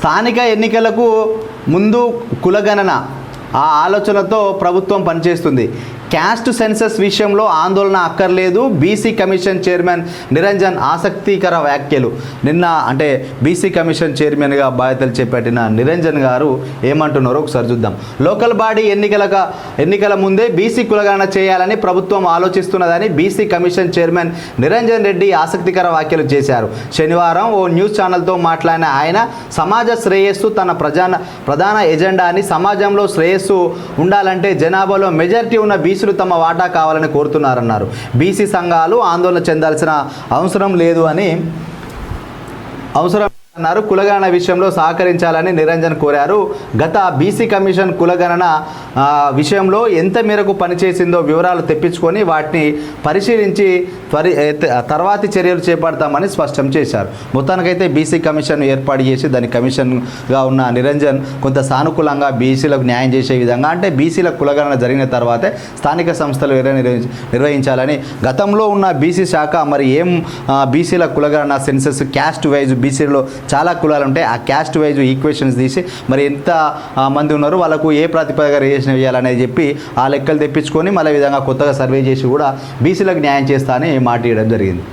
స్థానిక ఎన్నికలకు ముందు కులగణన ఆ ఆలోచనతో ప్రభుత్వం పనిచేస్తుంది. క్యాస్ట్ సెన్సస్ విషయంలో ఆందోళన అక్కర్లేదు. బీసీ కమిషన్ చైర్మన్ నిరంజన్ ఆసక్తికర వ్యాఖ్యలు. నిన్న అంటే బీసీ కమిషన్ చైర్మన్గా బాధ్యతలు చేపట్టిన నిరంజన్ గారు ఏమంటున్నారో ఒకసారి చూద్దాం. లోకల్ బాడీ ఎన్నికల ముందే బీసీ కులగణన చేయాలని ప్రభుత్వం ఆలోచిస్తున్నదని BC commission chairman Niranjan Reddy ఆసక్తికర వ్యాఖ్యలు చేశారు. శనివారం ఓ న్యూస్ ఛానల్తో మాట్లాడిన ఆయన సమాజ శ్రేయస్సు తన ప్రధాన ఎజెండా అని, సమాజంలో శ్రేయస్సు ఉండాలంటే జనాభాలో మెజారిటీ ఉన్న బీసీలు తమ వాటా కావాలని కోరుతున్నారన్నారు. బీసీ సంఘాలు ఆందోళన చెందాల్సిన అవసరం లేదు అని అన్నారు. కులగణన విషయంలో సహకరించాలని నిరంజన్ కోరారు. గత బీసీ కమిషన్ కులగణన విషయంలో ఎంత మేరకు పనిచేసిందో వివరాలు తెప్పించుకొని వాటిని పరిశీలించి తర్వాతి చర్యలు చేపడతామని స్పష్టం చేశారు. మొత్తానికైతే బీసీ కమిషన్ ఏర్పాటు చేసి దాని కమిషన్గా ఉన్న నిరంజన్ కొంత సానుకూలంగా బీసీలకు న్యాయం చేసే విధంగా, అంటే బీసీల కులగణన జరిగిన తర్వాతే స్థానిక సంస్థలు నిర్వహించాలని గతంలో ఉన్న బీసీ శాఖ మరి ఏం బీసీల కులగణన సెన్సస్ క్యాస్ట్ వైజ్ బీసీలో చాలా కులాలు ఉంటాయి. ఆ క్యాస్ట్ వైజ్ ఈక్వేషన్స్ తీసి మరి ఎంత మంది ఉన్నారు, వాళ్ళకు ఏ ప్రాతిపదిక రిజర్వేషన్ వేయాలనేది చెప్పి ఆ లెక్కలు తెప్పించుకొని మళ్ళీ విధంగా కొత్తగా సర్వే చేసి కూడా బీసీలకు న్యాయం చేస్తా అని మాట ఇవ్వడం జరిగింది.